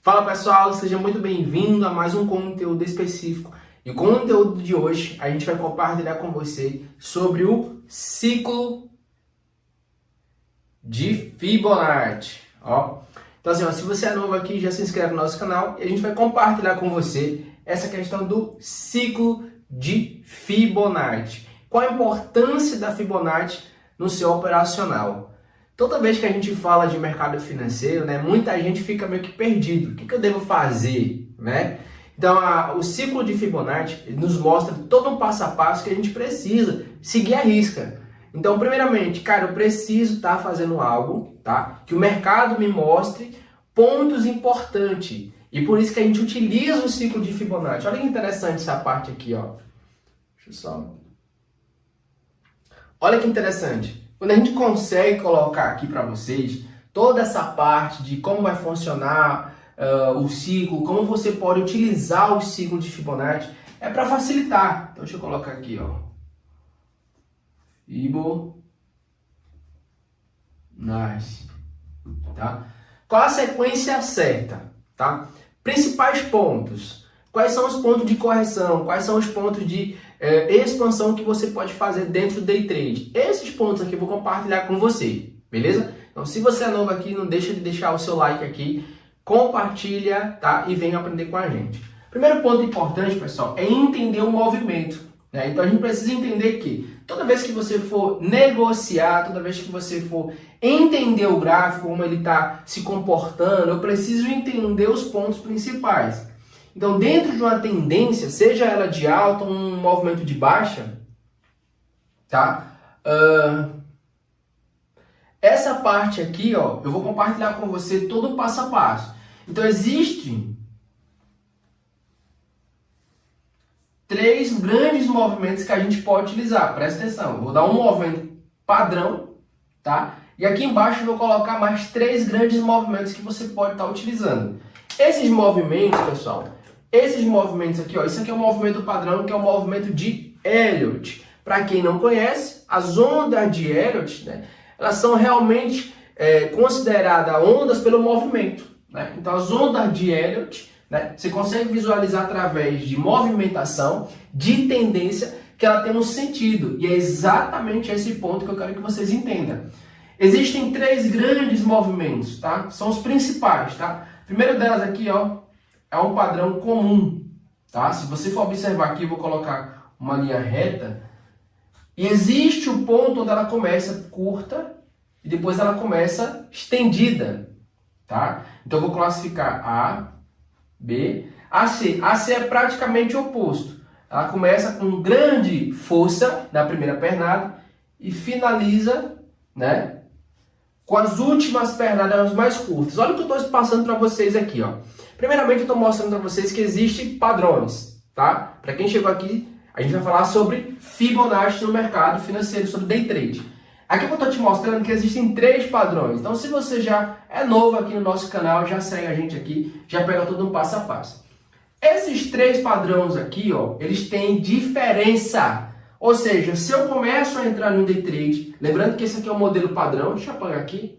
Fala pessoal, seja muito bem-vindo a mais um conteúdo específico. E o conteúdo de hoje a gente vai compartilhar com você sobre o ciclo de Fibonacci. Então assim, se você é novo aqui, já se inscreve no nosso canal e a gente vai compartilhar com você essa questão do ciclo de Fibonacci. Qual a importância da Fibonacci no seu operacional? Toda vez que a gente fala de mercado financeiro, muita gente fica meio que perdido. O que eu devo fazer, Então, o ciclo de Fibonacci nos mostra todo um passo a passo que a gente precisa seguir à risca. Então, primeiramente, eu preciso estar fazendo algo, que o mercado me mostre pontos importantes. E por isso que a gente utiliza o ciclo de Fibonacci. Olha que interessante essa parte aqui, Deixa eu só... Olha que interessante. Quando a gente consegue colocar aqui para vocês toda essa parte de como vai funcionar o ciclo, como você pode utilizar o ciclo de Fibonacci, é para facilitar. Então, deixa eu colocar aqui, Fibonacci, Qual a sequência certa, Principais pontos. Quais são os pontos de correção? Quais são os pontos de expansão que você pode fazer dentro do Day Trade? Esses pontos aqui eu vou compartilhar com você, beleza? Então, se você é novo aqui, não deixa de deixar o seu like aqui, compartilha, E vem aprender com a gente. Primeiro ponto importante, pessoal, é entender o movimento, Então, a gente precisa entender que toda vez que você for negociar, toda vez que você for entender o gráfico, como ele está se comportando, eu preciso entender os pontos principais. Então, dentro de uma tendência, seja ela de alta ou um movimento de baixa, essa parte aqui, eu vou compartilhar com você todo o passo a passo. Então, existem 3 grandes movimentos que a gente pode utilizar. Presta atenção, eu vou dar um movimento padrão, E aqui embaixo eu vou colocar mais 3 grandes movimentos que você pode estar utilizando. Esses movimentos, pessoal, esses movimentos aqui, isso aqui é um movimento padrão, que é o movimento de Elliott. Para quem não conhece, as ondas de Elliott, elas são realmente consideradas ondas pelo movimento. Então, as ondas de Elliott, você consegue visualizar através de movimentação, de tendência, que ela tem um sentido. E é exatamente esse ponto que eu quero que vocês entendam. Existem 3 grandes movimentos, São os principais, O primeiro delas aqui, é um padrão comum, Se você for observar aqui, eu vou colocar uma linha reta. E existe o ponto onde ela começa curta e depois ela começa estendida, Então eu vou classificar A, B, AC. AC é praticamente o oposto. Ela começa com grande força na primeira pernada e finaliza, com as últimas pernadas mais curtas. Olha o que eu estou passando para vocês aqui, Primeiramente, eu estou mostrando para vocês que existem padrões, Para quem chegou aqui, a gente vai falar sobre Fibonacci no mercado financeiro, sobre Day Trade. Aqui eu estou te mostrando que existem 3 padrões. Então, se você já é novo aqui no nosso canal, já segue a gente aqui, já pega tudo um passo a passo. Esses 3 padrões aqui, eles têm diferença. Ou seja, se eu começo a entrar no Day Trade, lembrando que esse aqui é o modelo padrão, deixa eu apagar aqui,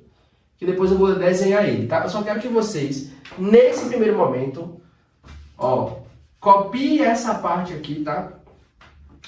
que depois eu vou desenhar ele, Eu só quero que vocês, nesse primeiro momento, copiem essa parte aqui,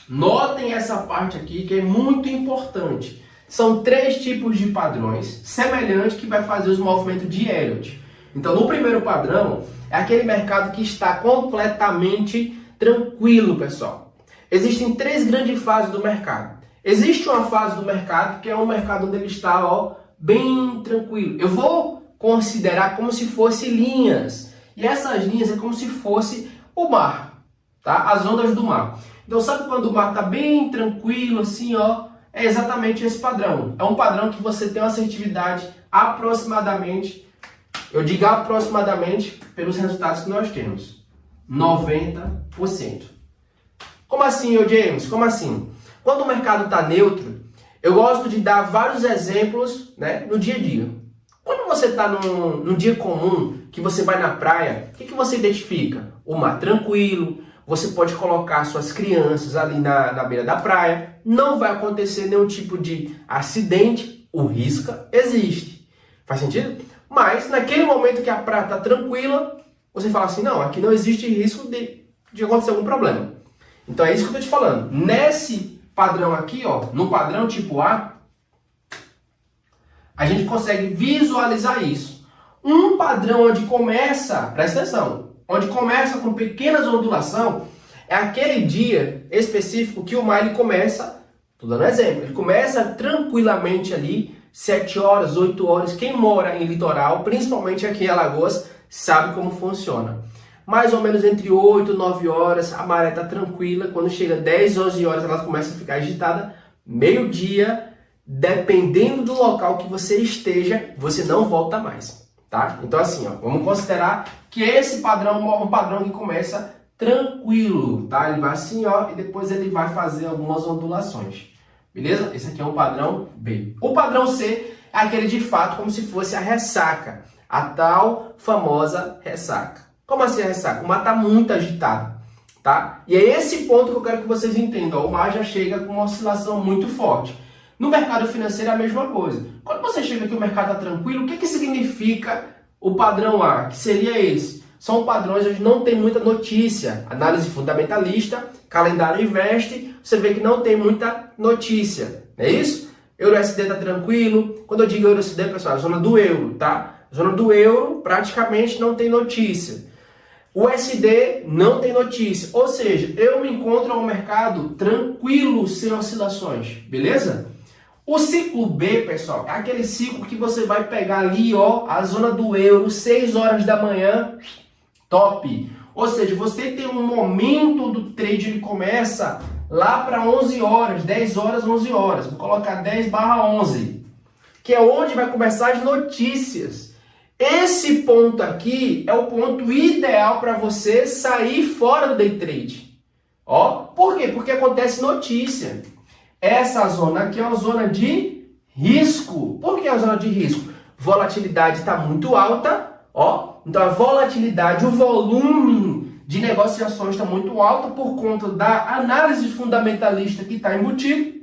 Notem essa parte aqui, que é muito importante. São 3 tipos de padrões semelhantes que vai fazer os movimentos de Elliott. Então, no primeiro padrão, é aquele mercado que está completamente tranquilo, pessoal. Existem 3 grandes fases do mercado. Existe uma fase do mercado que é um mercado onde ele está, bem tranquilo. Eu vou considerar como se fossem linhas. E essas linhas é como se fosse o mar, As ondas do mar. Então, sabe quando o mar está bem tranquilo, assim, É exatamente esse padrão. É um padrão que você tem uma assertividade aproximadamente, eu digo aproximadamente, pelos resultados que nós temos. 90%. Como assim, James? Como assim? Quando o mercado está neutro, eu gosto de dar vários exemplos, no dia a dia. Quando você está num dia comum, que você vai na praia, o que você identifica? O mar tranquilo, você pode colocar suas crianças ali na beira da praia, não vai acontecer nenhum tipo de acidente, o risco existe. Faz sentido? Mas naquele momento que a praia está tranquila, você fala assim, não, aqui não existe risco de acontecer algum problema. Então é isso que eu estou te falando. Nesse padrão aqui, ó, no padrão tipo A, a gente consegue visualizar isso. Um padrão onde começa, presta atenção, onde começa com pequenas ondulações, é aquele dia específico que o mar ele começa, estou dando um exemplo, ele começa tranquilamente ali, 7 horas, 8 horas. Quem mora em litoral, principalmente aqui em Alagoas, sabe como funciona. Mais ou menos entre 8 e 9 horas, a maré está tranquila. Quando chega 10, 11 horas, ela começa a ficar agitada. Meio-dia, dependendo do local que você esteja, você não volta mais, tá? Então assim, ó, vamos considerar que esse padrão é um padrão que começa tranquilo, tá? Ele vai assim, ó, e depois ele vai fazer algumas ondulações. Beleza? Esse aqui é um padrão B. O padrão C é aquele de fato como se fosse a ressaca. A tal famosa ressaca. Como assim a ressaca? O mar está muito agitado, tá? E é esse ponto que eu quero que vocês entendam. O mar já chega com uma oscilação muito forte. No mercado financeiro é a mesma coisa. Quando você chega aqui o mercado está tranquilo, o que significa o padrão A? Que seria esse? São padrões onde não tem muita notícia. Análise fundamentalista, calendário investe, você vê que não tem muita notícia. Não é isso? Euro-USD está tranquilo. Quando eu digo Euro-USD, pessoal, é a zona do euro, tá? A zona do euro praticamente não tem notícia. O USD não tem notícia. Ou seja, eu me encontro no mercado tranquilo, sem oscilações. Beleza? O ciclo B, pessoal, é aquele ciclo que você vai pegar ali, ó, a zona do euro, 6 horas da manhã, top. Ou seja, você tem um momento do trade, ele começa lá para 11 horas, 10 horas, 11 horas. Vou colocar 10/11, que é onde vai começar as notícias. Esse ponto aqui é o ponto ideal para você sair fora do day trade. Ó, por quê? Porque acontece notícia. Essa zona aqui é uma zona de risco. Por que é uma zona de risco? Volatilidade está muito alta, ó. Então a volatilidade, o volume de negociações está muito alto por conta da análise fundamentalista que está embutido.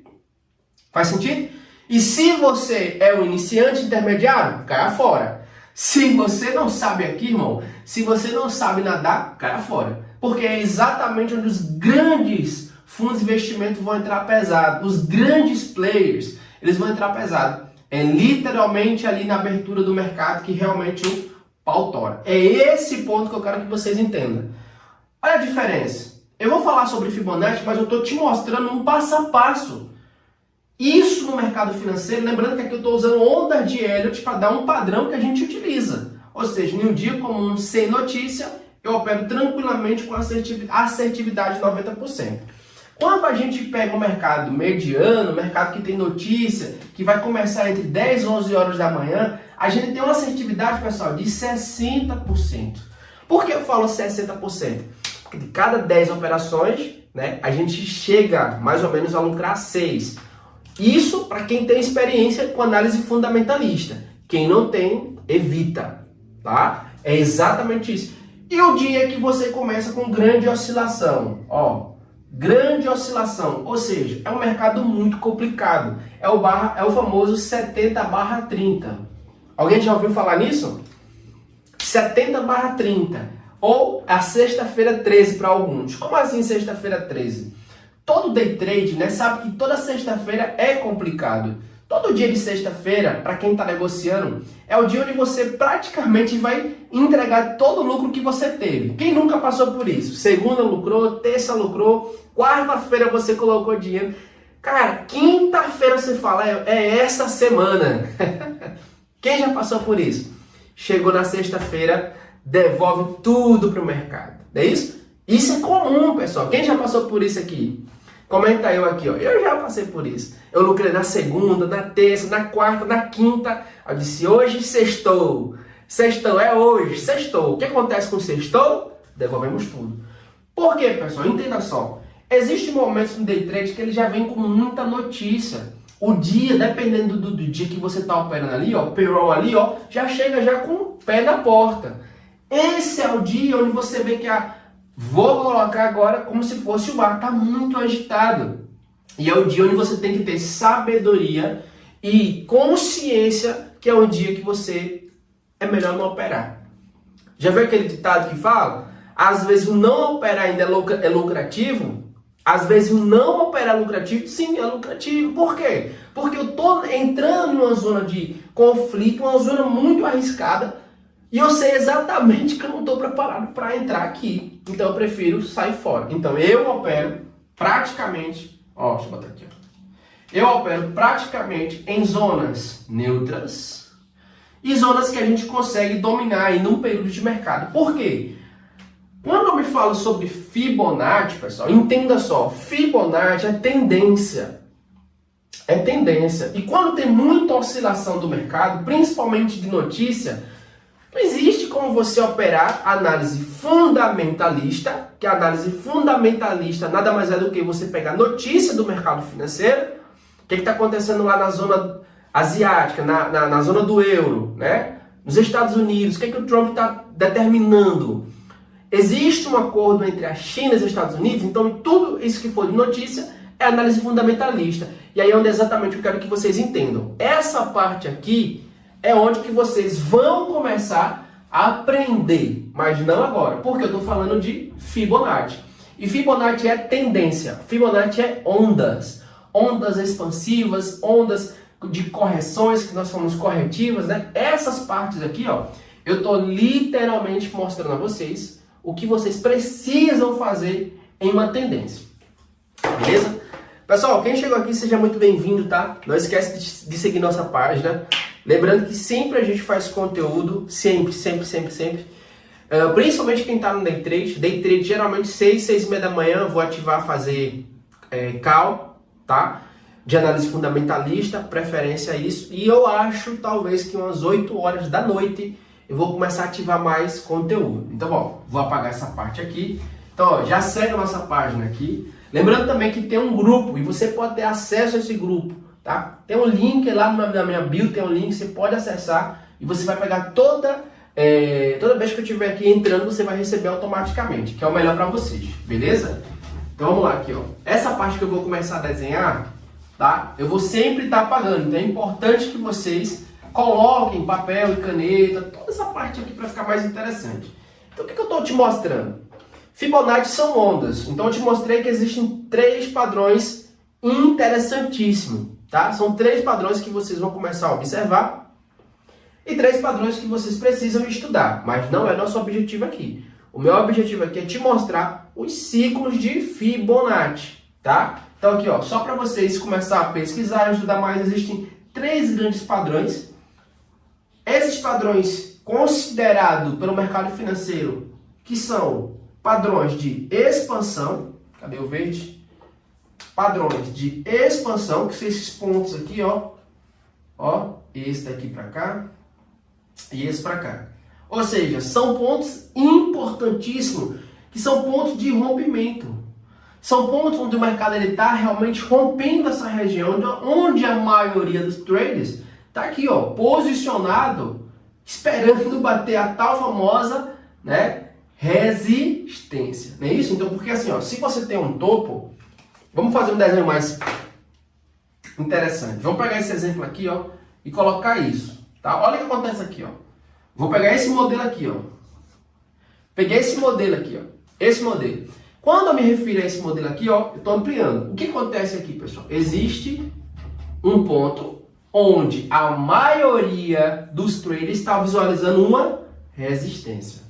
Faz sentido? E se você é um iniciante intermediário, caia fora. Se você não sabe aqui, irmão, se você não sabe nadar, caia fora. Porque é exatamente onde os grandes fundos de investimento vão entrar pesado. Os grandes players, eles vão entrar pesado. É literalmente ali na abertura do mercado que realmente o pau tora. É esse ponto que eu quero que vocês entendam. Olha a diferença. Eu vou falar sobre Fibonacci, mas eu estou te mostrando um passo a passo. Isso no mercado financeiro, lembrando que aqui eu estou usando ondas de Elliott para dar um padrão que a gente utiliza. Ou seja, em um dia comum sem notícia, eu opero tranquilamente com assertividade de 90%. Quando a gente pega um mercado mediano, mercado que tem notícia, que vai começar entre 10 e 11 horas da manhã, a gente tem uma assertividade, pessoal, de 60%. Por que eu falo 60%? Porque de cada 10 operações, né, a gente chega mais ou menos a lucrar 6. Isso para quem tem experiência com análise fundamentalista. Quem não tem, evita. Tá? É exatamente isso. E o dia que você começa com grande oscilação? Ó, grande oscilação, ou seja, é um mercado muito complicado. É o famoso 70/30. Alguém já ouviu falar nisso? 70/30. Ou a sexta-feira 13 para alguns. Como assim sexta-feira 13? Todo day trade, né, sabe que toda sexta-feira é complicado. Todo dia de sexta-feira, para quem está negociando, é o dia onde você praticamente vai entregar todo o lucro que você teve. Quem nunca passou por isso? Segunda lucrou, terça lucrou, quarta-feira você colocou dinheiro. Cara, quinta-feira você fala, é essa semana. Quem já passou por isso? Chegou na sexta-feira, devolve tudo para o mercado. É isso? Isso é comum, pessoal. Quem já passou por isso aqui? Comenta eu aqui, ó. Eu já passei por isso. Eu lucrei na segunda, na terça, na quarta, na quinta. Eu disse, hoje sextou. Sextou, é hoje, sextou. O que acontece com sextou? Devolvemos tudo. Por quê, pessoal? Entenda só. Existem momentos no day trade que ele já vem com muita notícia. O dia, dependendo do dia que você está operando ali, ó, payroll ali, ó, já chega já com o pé na porta. Esse é o dia onde você vê que vou colocar agora como se fosse o mar, está muito agitado. E é o dia onde você tem que ter sabedoria e consciência que é o dia que você é melhor não operar. Já viu aquele ditado que fala? Às vezes o não operar ainda é lucrativo? Às vezes o não operar é lucrativo? Sim, é lucrativo. Por quê? Porque eu estou entrando em uma zona de conflito, uma zona muito arriscada, e eu sei exatamente que eu não estou preparado para entrar aqui. Então eu prefiro sair fora. Então eu opero praticamente, deixa eu botar aqui, eu opero praticamente em zonas neutras e zonas que a gente consegue dominar aí num período de mercado. Por quê? Quando eu me falo sobre Fibonacci, pessoal, entenda só, Fibonacci é tendência. É tendência. E quando tem muita oscilação do mercado, principalmente de notícia, não existe como você operar análise fundamentalista, que a análise fundamentalista nada mais é do que você pegar notícia do mercado financeiro, o que está acontecendo lá na zona asiática, na zona do euro, né? Nos Estados Unidos, o que o Trump está determinando? Existe um acordo entre a China e os Estados Unidos, então tudo isso que for de notícia é análise fundamentalista. E aí é onde exatamente eu quero que vocês entendam. Essa parte aqui é onde que vocês vão começar a aprender, mas não agora, porque eu estou falando de Fibonacci. E Fibonacci é tendência, Fibonacci é ondas. Ondas expansivas, ondas de correções, que nós chamamos corretivas, né? Essas partes aqui, eu estou literalmente mostrando a vocês o que vocês precisam fazer em uma tendência. Beleza? Pessoal, quem chegou aqui, seja muito bem-vindo, tá? Não esquece de seguir nossa página. Lembrando que sempre a gente faz conteúdo, sempre. Principalmente quem está no Day Trade. Day Trade, geralmente 6h30 da manhã, eu vou ativar, fazer call, tá? De análise fundamentalista, preferência a isso. E eu acho, talvez, que umas 8 horas da noite eu vou começar a ativar mais conteúdo. Então, vou apagar essa parte aqui. Então, já segue a nossa página aqui. Lembrando também que tem um grupo e você pode ter acesso a esse grupo, tá? Tem um link lá na minha bio, tem um link, você pode acessar e você vai pegar toda vez que eu estiver aqui entrando, você vai receber automaticamente, que é o melhor para vocês, beleza? Então vamos lá aqui, Essa parte que eu vou começar a desenhar, tá? Eu vou sempre estar apagando, então é importante que vocês coloquem papel e caneta, toda essa parte aqui para ficar mais interessante. Então o que eu estou te mostrando? Fibonacci são ondas, então eu te mostrei que existem 3 padrões interessantíssimos, tá? São 3 padrões que vocês vão começar a observar e 3 padrões que vocês precisam estudar, mas não é nosso objetivo aqui. O meu objetivo aqui é te mostrar os ciclos de Fibonacci, tá? Então aqui, só para vocês começar a pesquisar e estudar mais, existem 3 grandes padrões. Esses padrões considerados pelo mercado financeiro, que são padrões de expansão, cadê o verde? Padrões de expansão, que são esses pontos aqui, esse daqui para cá e esse para cá. Ou seja, são pontos importantíssimos, que são pontos de rompimento. São pontos onde o mercado está realmente rompendo essa região, onde a maioria dos traders está aqui, posicionado, esperando bater a tal famosa, né, resistência. Não é isso? Então, porque assim, se você tem um topo, vamos fazer um desenho mais interessante. Vamos pegar esse exemplo aqui, e colocar isso, tá? Olha o que acontece aqui, Vou pegar esse modelo aqui, Peguei esse modelo aqui, Esse modelo. Quando eu me refiro a esse modelo aqui, eu estou ampliando. O que acontece aqui, pessoal? Existe um ponto onde a maioria dos traders está visualizando uma resistência.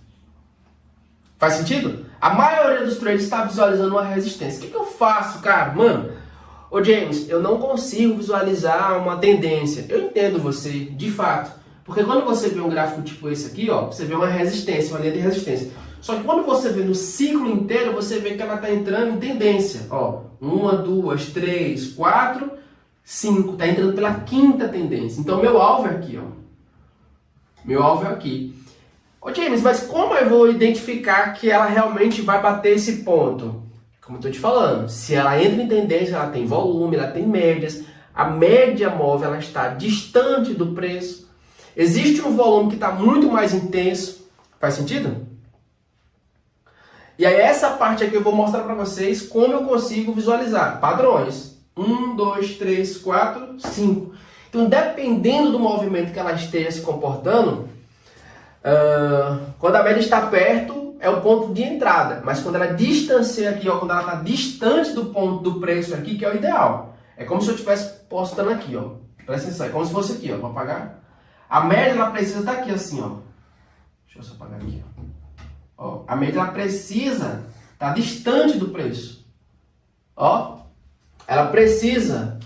Faz sentido? A maioria dos traders está visualizando uma resistência. O que eu faço, cara? Mano, ô James, eu não consigo visualizar uma tendência. Eu entendo você, de fato. Porque quando você vê um gráfico tipo esse aqui, você vê uma resistência, uma linha de resistência. Só que quando você vê no ciclo inteiro, você vê que ela está entrando em tendência. 1, 2, 3, 4, 5. Está entrando pela 5ª tendência. Então, meu alvo é aqui. Meu alvo é aqui. Ô James, mas como eu vou identificar que ela realmente vai bater esse ponto? Como eu estou te falando, se ela entra em tendência, ela tem volume, ela tem médias. A média móvel ela está distante do preço. Existe um volume que está muito mais intenso. Faz sentido? E aí essa parte aqui eu vou mostrar para vocês como eu consigo visualizar padrões. 1, 2, 3, 4, 5. Então, dependendo do movimento que ela esteja se comportando, Quando a média está perto, é o ponto de entrada. Mas quando ela distancia aqui, ó, quando ela está distante do ponto do preço aqui, que é o ideal. É como se eu estivesse postando aqui, ó. Presta atenção, é como se fosse aqui, ó, para apagar. A média, ela precisa estar aqui, assim, ó. Deixa eu só apagar aqui, ó. A média, ela precisa estar distante do preço. Ó, ela precisa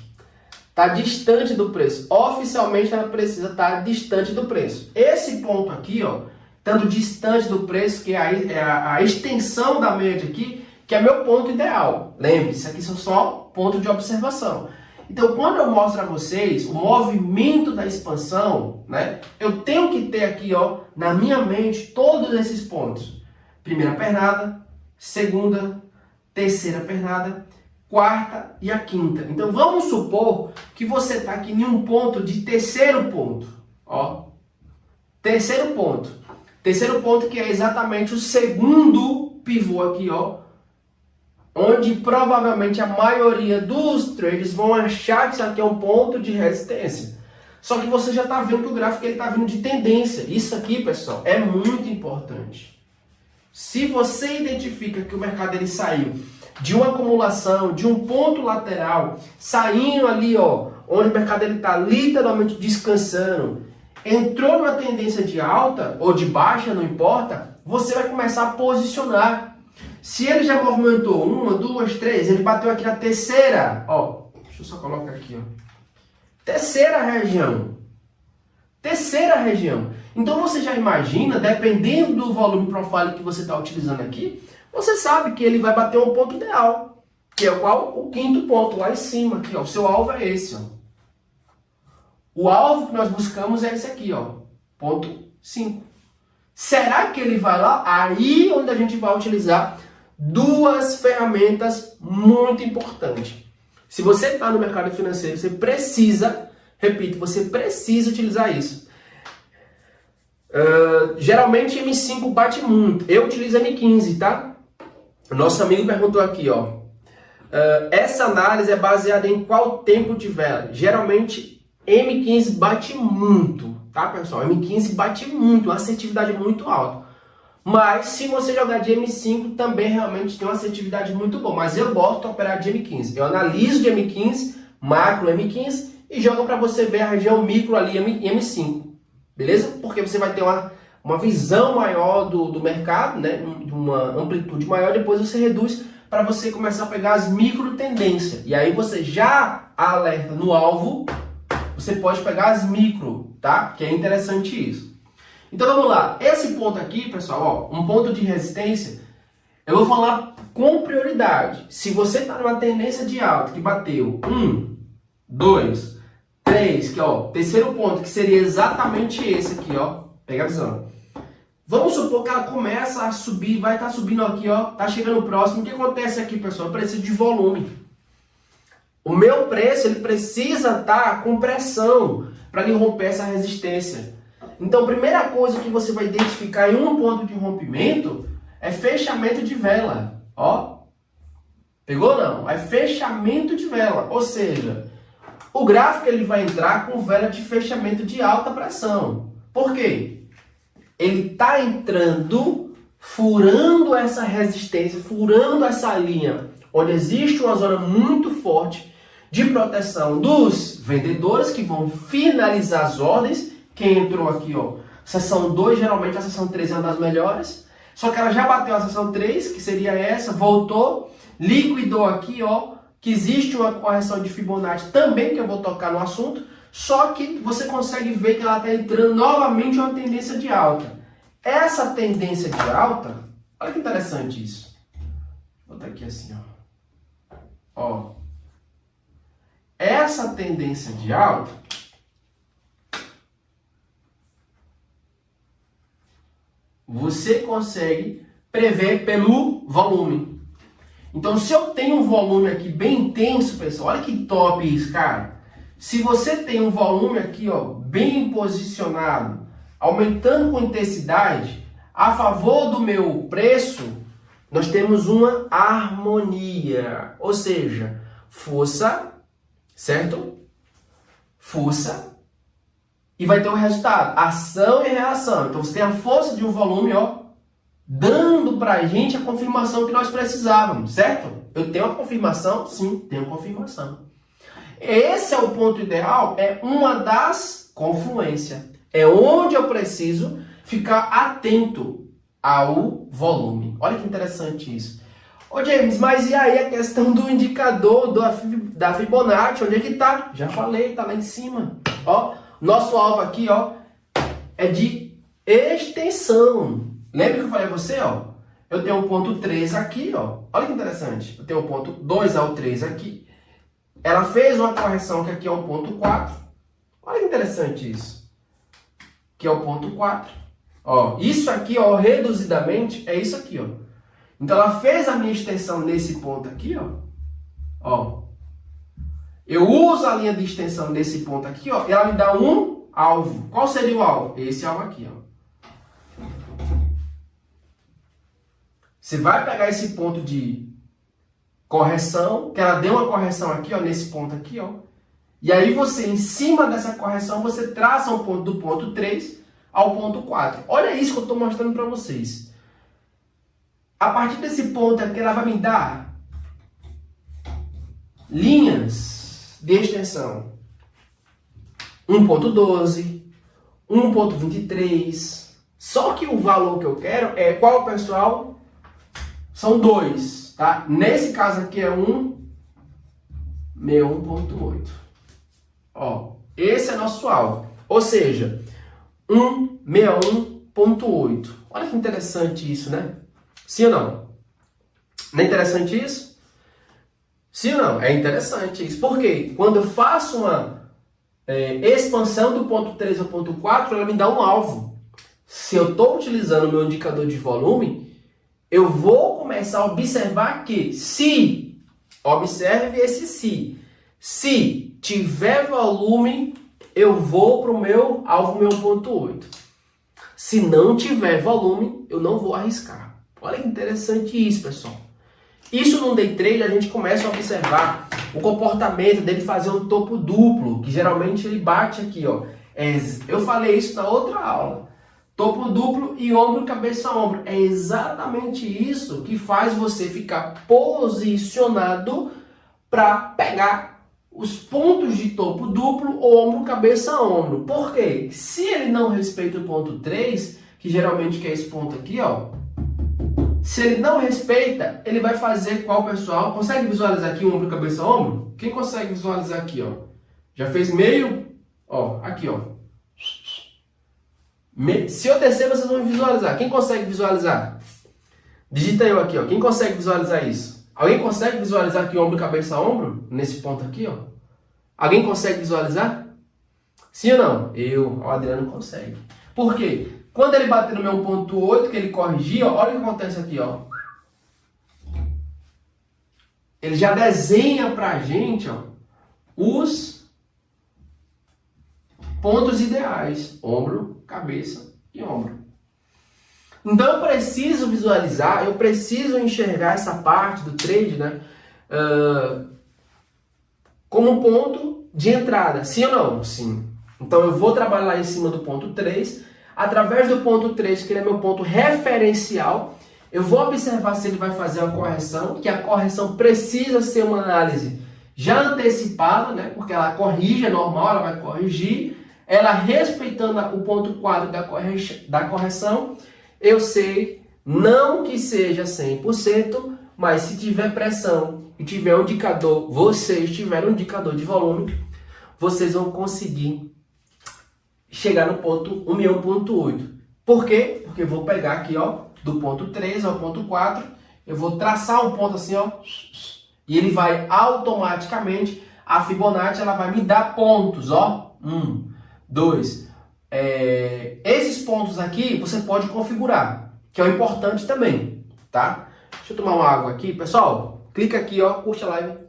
estar distante do preço. Oficialmente, ela precisa estar distante do preço. Esse ponto aqui, ó, estando distante do preço, que é a extensão da média aqui, que é meu ponto ideal. Lembre-se, isso aqui são só pontos de observação. Então, quando eu mostro a vocês o movimento da expansão, né, eu tenho que ter aqui, ó, na minha mente, todos esses pontos. Primeira pernada, segunda, terceira pernada, quarta e a quinta. Então, vamos supor que você está aqui em um ponto de terceiro ponto. Ó, terceiro ponto. Terceiro ponto que é exatamente o segundo pivô aqui, ó, onde provavelmente a maioria dos traders vão achar que isso aqui é um ponto de resistência. Só que você já está vendo que o gráfico está vindo de tendência. Isso aqui, pessoal, é muito importante. Se você identifica que o mercado ele saiu de uma acumulação, de um ponto lateral, saindo ali, ó, onde o mercado está literalmente descansando, entrou numa tendência de alta ou de baixa, não importa, você vai começar a posicionar. Se ele já movimentou uma, duas, três, ele bateu aqui na terceira, ó, deixa eu só colocar aqui, ó, terceira região. Terceira região. Então você já imagina, dependendo do volume profile que você está utilizando aqui, você sabe que ele vai bater um ponto ideal, que é qual? O quinto ponto, lá em cima, aqui, ó, o seu alvo é esse, ó. O alvo que nós buscamos é esse aqui, ó, ponto 5. Será que ele vai lá? Aí onde a gente vai utilizar duas ferramentas muito importantes. Se você está no mercado financeiro, você precisa, repito, você precisa utilizar isso. Geralmente M5 bate muito. Eu utilizo M15, tá? O nosso amigo perguntou aqui, ó. Essa análise é baseada em qual tempo de vela? Geralmente M15 bate muito, tá, pessoal? M15 bate muito, uma assertividade muito alta. Mas se você jogar de M5, também realmente tem uma assertividade muito boa. Mas eu gosto de operar de M15. Eu analiso de M15, macro M15 e jogo para você ver a região micro ali M5. Beleza? Porque você vai ter uma visão maior do mercado, né? Uma amplitude maior. Depois você reduz para você começar a pegar as micro tendências. E aí você já alerta no alvo. Você pode pegar as micro, tá? Que é interessante isso. Então vamos lá, esse ponto aqui, pessoal, ó, um ponto de resistência, eu vou falar com prioridade. Se você está numa tendência de alta que bateu 1, 2, 3, que ó, terceiro ponto, que seria exatamente esse aqui, ó, pega a visão. Vamos supor que ela começa a subir, vai estar subindo aqui, ó, tá chegando próximo. O que acontece aqui, pessoal? Eu preciso de volume. O meu preço, ele precisa estar com pressão para ele romper essa resistência. Então, a primeira coisa que você vai identificar em um ponto de rompimento é fechamento de vela. Ó, pegou não? É fechamento de vela. Ou seja, o gráfico ele vai entrar com vela de fechamento de alta pressão. Por quê? Ele está entrando, furando essa resistência, furando essa linha, onde existe uma zona muito forte de proteção dos vendedores que vão finalizar as ordens. Quem entrou aqui, ó, seção 2, geralmente a seção 3 é uma das melhores. Só que ela já bateu a seção 3, que seria essa, voltou, liquidou aqui, ó, que existe uma correção de Fibonacci também, que eu vou tocar no assunto. Só que você consegue ver que ela está entrando novamente em uma tendência de alta. Essa tendência de alta, olha que interessante isso. Vou botar aqui assim, ó. Essa tendência de alta, você consegue prever pelo volume. Então, se eu tenho um volume aqui bem intenso, pessoal, olha que top isso, cara. Se você tem um volume aqui, ó, bem posicionado, aumentando com intensidade, a favor do meu preço, nós temos uma harmonia. Ou seja, força, certo? Força, e vai ter o resultado, ação e reação. Então você tem a força de um volume, ó, dando para a gente a confirmação que nós precisávamos, certo? Eu tenho a confirmação? Sim, tenho confirmação. Esse é o ponto ideal, é uma das confluências. É onde eu preciso ficar atento ao volume. Olha que interessante isso. Ô James, mas e aí a questão do indicador da Fibonacci, onde é que tá? Já falei, tá lá em cima. Ó, nosso alvo aqui, ó, é de extensão. Lembra que eu falei a você, ó? Eu tenho o ponto 3 aqui, ó. Olha que interessante. Eu tenho o ponto 2 ao 3 aqui. Ela fez uma correção que aqui é o ponto 4. Olha que interessante isso. Que é o ponto 4. Ó, isso aqui, ó, reduzidamente, é isso aqui, ó. Então ela fez a minha extensão nesse ponto aqui, ó. Ó. Eu uso a linha de extensão nesse ponto aqui, ó, e ela me dá um alvo. Qual seria o alvo? Esse alvo aqui, ó. Você vai pegar esse ponto de correção, que ela deu uma correção aqui, ó, nesse ponto aqui, ó. E aí você, em cima dessa correção, você traça um ponto do ponto 3 ao ponto 4. Olha isso que eu estou mostrando para vocês. A partir desse ponto aqui, ela vai me dar linhas de extensão. 1.12, 1.23. Só que o valor que eu quero é qual, pessoal? São 2, tá? Nesse caso aqui é 161.8. Ó, esse é nosso alvo. Ou seja, 161.8. Olha que interessante isso, né? Sim ou não? Não é interessante isso? Sim ou não? É interessante isso. Por quê? Quando eu faço uma expansão do ponto 3 ao ponto 4, ela me dá um alvo. Se eu estou utilizando o meu indicador de volume, eu vou começar a observar que observe esse se tiver volume, eu vou para o meu alvo, meu ponto 8. Se não tiver volume, eu não vou arriscar. Olha que interessante isso, pessoal. Isso no day trade a gente começa a observar o comportamento dele fazer um topo duplo, que geralmente ele bate aqui, ó. Eu falei isso na outra aula. Topo duplo e ombro, cabeça, ombro. É exatamente isso que faz você ficar posicionado para pegar os pontos de topo duplo, ombro, cabeça, ombro. Por quê? Se ele não respeita o ponto 3, que geralmente que é esse ponto aqui, ó. Se ele não respeita, ele vai fazer qual, pessoal? Consegue visualizar aqui o ombro, cabeça, ombro? Quem consegue visualizar aqui, ó? Já fez meio? Ó, aqui, ó. Se eu descer, vocês vão visualizar. Quem consegue visualizar? Digita eu aqui, ó. Quem consegue visualizar isso? Alguém consegue visualizar aqui ombro, cabeça, ombro? Nesse ponto aqui, ó. Alguém consegue visualizar? Sim ou não? O Adriano consegue. Por quê? Quando ele bater no meu 1.8, que ele corrigir, ó, olha o que acontece aqui, ó. Ele já desenha pra gente, ó, os pontos ideais. Ombro, cabeça e ombro. Então eu preciso visualizar, eu preciso enxergar essa parte do trade, né? Como ponto de entrada. Sim ou não? Sim. Então eu vou trabalhar em cima do ponto 3. Através do ponto 3, que ele é meu ponto referencial, eu vou observar se ele vai fazer uma correção, que a correção precisa ser uma análise já antecipada, né? Porque ela corrige, é normal, ela vai corrigir. Ela respeitando o ponto 4 da correção, eu sei, não que seja 100%, mas se tiver pressão e tiver um indicador, vocês tiverem um indicador de volume, vocês vão conseguir chegar no ponto 1.8. Por quê? Porque eu vou pegar aqui, ó, do ponto 3 ao ponto 4, eu vou traçar um ponto assim, ó, e ele vai automaticamente, a Fibonacci, ela vai me dar pontos, ó, 1, 2. Esses pontos aqui você pode configurar, que é o importante também, tá? Deixa eu tomar uma água aqui, pessoal. Clica aqui, ó, curte a live.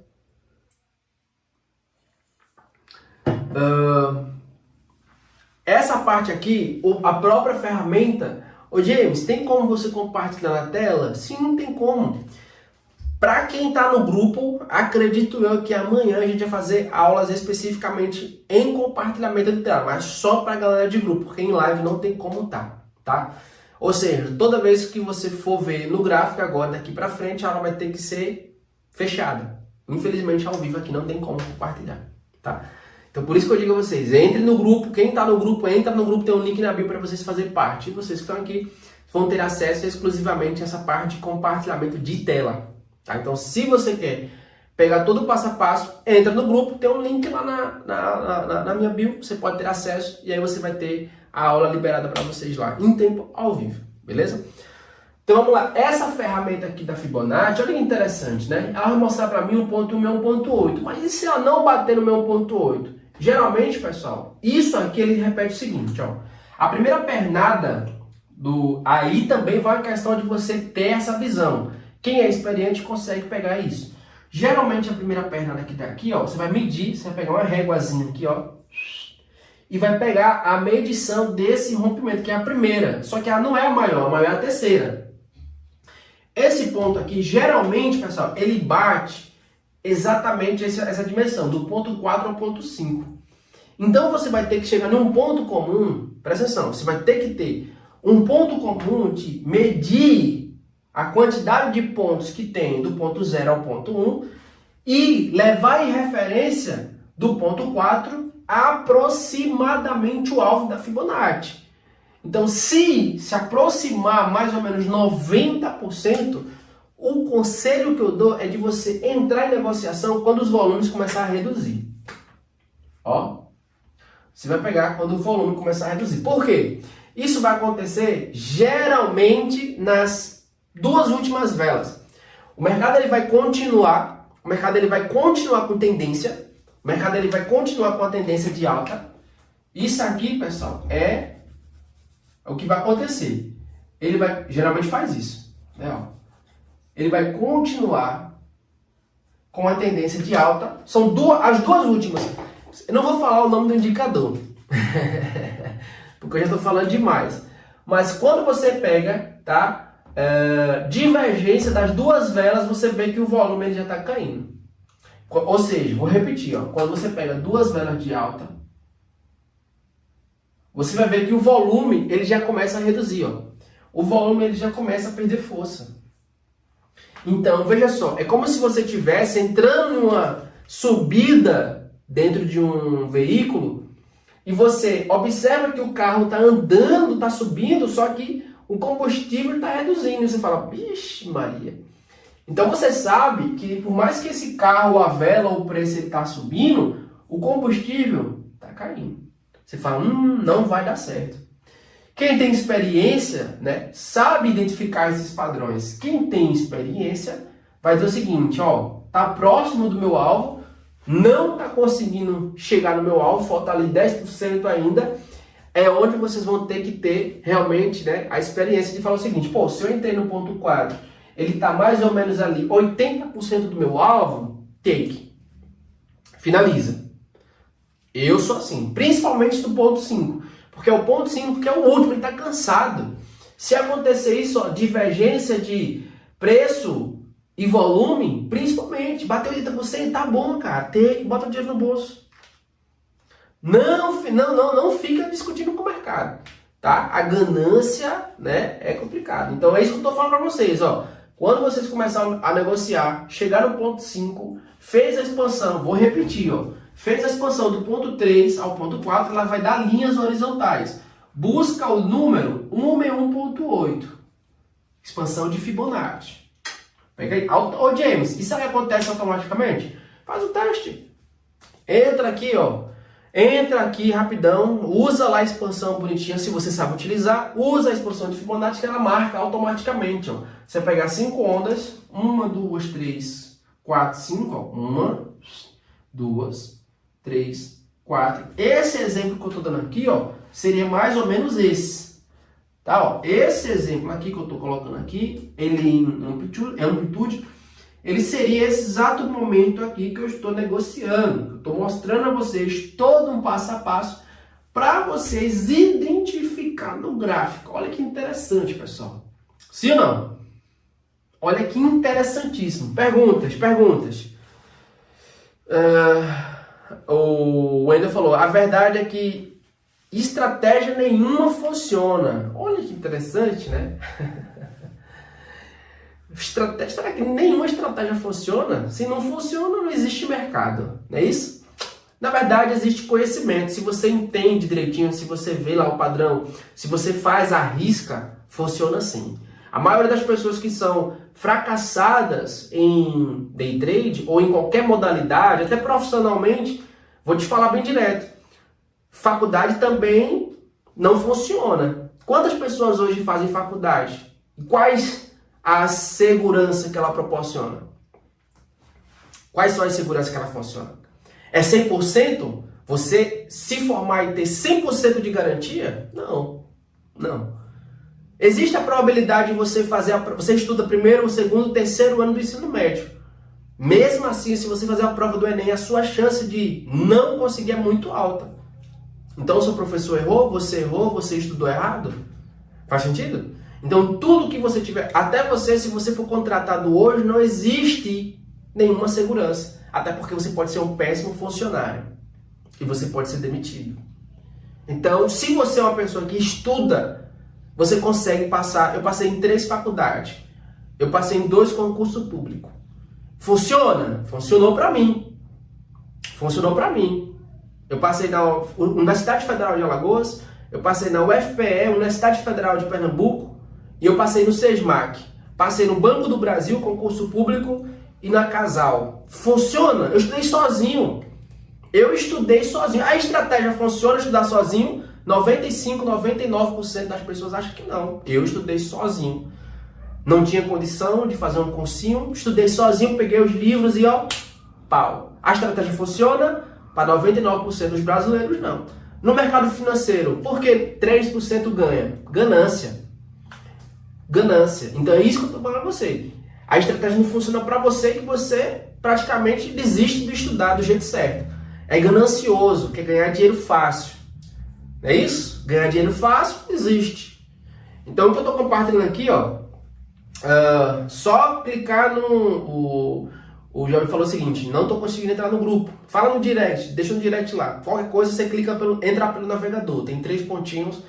Essa parte aqui, a própria ferramenta. Ô James, tem como você compartilhar na tela? Sim, não tem como. Para quem está no grupo, acredito eu que amanhã a gente vai fazer aulas especificamente em compartilhamento de tela, mas só para a galera de grupo, porque em live não tem como tá? Ou seja, toda vez que você for ver no gráfico agora, daqui para frente, a aula vai ter que ser fechada. Infelizmente, ao vivo aqui não tem como compartilhar, tá? Então, por isso que eu digo a vocês, entre no grupo, quem está no grupo, entra no grupo, tem um link na bio para vocês fazerem parte. E vocês que estão aqui vão ter acesso exclusivamente a essa parte de compartilhamento de tela. Tá? Então, se você quer pegar todo o passo a passo, entra no grupo, tem um link lá na minha bio, você pode ter acesso e aí você vai ter a aula liberada para vocês lá, em tempo ao vivo, beleza? Então vamos lá, essa ferramenta aqui da Fibonacci, olha que interessante, né? Ela vai mostrar para mim 1.1 e 1.8, mas e se ela não bater no meu 1.8? Geralmente, pessoal, isso aqui ele repete o seguinte, ó. A primeira pernada aí também vai a questão de você ter essa visão. Quem é experiente consegue pegar isso. Geralmente a primeira pernada que tá aqui, ó, você vai medir, você vai pegar uma réguazinha aqui, ó, e vai pegar a medição desse rompimento, que é a primeira. Só que ela não é a maior é a terceira. Esse ponto aqui, geralmente, pessoal, ele bate exatamente essa dimensão, do ponto 4 ao ponto 5. Então você vai ter que chegar num ponto comum, presta atenção, você vai ter que ter um ponto comum de medir a quantidade de pontos que tem do ponto 0 ao ponto 1 e levar em referência do ponto 4 aproximadamente o alvo da Fibonacci. Então, se aproximar mais ou menos 90%, o conselho que eu dou é de você entrar em negociação quando os volumes começarem a reduzir. Ó, você vai pegar quando o volume começar a reduzir. Por quê? Isso vai acontecer geralmente nas duas últimas velas. O mercado ele vai continuar com tendência, o mercado ele vai continuar com a tendência de alta. Isso aqui, pessoal, é o que vai acontecer. Ele vai, geralmente faz isso, né? Ó. Ele vai continuar com a tendência de alta. São as duas últimas. Eu não vou falar o nome do indicador, porque eu já estou falando demais. Mas quando você pega, tá? Divergência das duas velas, você vê que o volume ele já está caindo. Ou seja, vou repetir, ó, quando você pega duas velas de alta, você vai ver que o volume ele já começa a reduzir. Ó. O volume ele já começa a perder força. Então, veja só, é como se você estivesse entrando numa subida dentro de um veículo e você observa que o carro está andando, está subindo, só que o combustível está reduzindo. E você fala, vixe Maria. Então você sabe que por mais que esse carro, a vela ou o preço está subindo, o combustível está caindo. Você fala, não vai dar certo. Quem tem experiência, né, sabe identificar esses padrões. Quem tem experiência vai dizer o seguinte, ó, tá próximo do meu alvo, não tá conseguindo chegar no meu alvo, falta ali 10% ainda, é onde vocês vão ter que ter realmente, né, a experiência de falar o seguinte, pô, se eu entrei no ponto 4, ele tá mais ou menos ali 80% do meu alvo, take. Finaliza. Eu sou assim, principalmente do ponto 5, porque é o ponto 5 que é o último, ele está cansado. Se acontecer isso, ó, divergência de preço e volume, principalmente, bateu 80%, tá bom, cara, bota o dinheiro no bolso. Não fica discutindo com o mercado, tá? A ganância, né, é complicado. Então é isso que eu tô falando para vocês, ó. Quando vocês começarem a negociar, chegar no ponto 5, fez a expansão, vou repetir, ó. Fez a expansão do ponto 3 ao ponto 4, ela vai dar linhas horizontais. Busca o número 161.8. Expansão de Fibonacci. Pega aí. Ô James, isso aí acontece automaticamente? Faz o teste. Entra aqui, ó. Entra aqui rapidão. Usa lá a expansão bonitinha, se você sabe utilizar. Usa a expansão de Fibonacci que ela marca automaticamente, ó. Você vai pegar 5 ondas. 1, 2, 3, 4, 5, ó. 1, 2, 3, 4. Esse exemplo que eu estou dando aqui, ó, seria mais ou menos esse. Tá, ó, esse exemplo aqui que eu estou colocando aqui, ele em amplitude, ele seria esse exato momento aqui que eu estou negociando. Eu estou mostrando a vocês todo um passo a passo para vocês identificar no gráfico. Olha que interessante, pessoal. Sim ou não? Olha que interessantíssimo. Perguntas. O Wendel falou, a verdade é que estratégia nenhuma funciona. Olha que interessante, né? Será que nenhuma estratégia funciona? Se não funciona, não existe mercado. Não é isso? Na verdade, existe conhecimento. Se você entende direitinho, se você vê lá o padrão, se você faz a risca, funciona assim. A maioria das pessoas que são fracassadas em day trade ou em qualquer modalidade, até profissionalmente, vou te falar bem direto, faculdade também não funciona. Quantas pessoas hoje fazem faculdade? E quais a segurança que ela proporciona? Quais são as seguranças que ela funciona? É 100%? Você se formar e ter 100% de garantia? Não. Existe a probabilidade de você fazer, você estuda primeiro, segundo, terceiro ano do ensino médio. Mesmo assim, se você fazer a prova do Enem, a sua chance de não conseguir é muito alta. Então, o seu professor errou, você estudou errado? Faz sentido? Então, tudo que você tiver, até você, se você for contratado hoje, não existe nenhuma segurança. Até porque você pode ser um péssimo funcionário e você pode ser demitido. Então, se você é uma pessoa que estuda, você consegue passar. Eu passei em 3 faculdades. Eu passei em 2 concursos públicos. Funciona? Funcionou para mim. Eu passei na Universidade Federal de Alagoas, eu passei na UFPE, Universidade Federal de Pernambuco, e eu passei no SESMAC. Passei no Banco do Brasil, concurso público, e na Casal. Funciona? Eu estudei sozinho. A estratégia funciona estudar sozinho? 95, 99% das pessoas acham que não. Eu estudei sozinho. Não tinha condição de fazer um cursinho, estudei sozinho, peguei os livros e pau. A estratégia funciona? Para 99% dos brasileiros, não. No mercado financeiro, por que 3% ganha? Ganância. Então é isso que eu estou falando para você. A estratégia não funciona para você, que você praticamente desiste de estudar do jeito certo. É ganancioso, quer ganhar dinheiro fácil. Não é isso? Ganhar dinheiro fácil, existe. Então, o que eu estou compartilhando aqui, só clicar no... O jovem falou o seguinte, não estou conseguindo entrar no grupo. Fala no direct, deixa no direct lá. Qualquer coisa, você clica entra pelo navegador. Tem 3 pontinhos,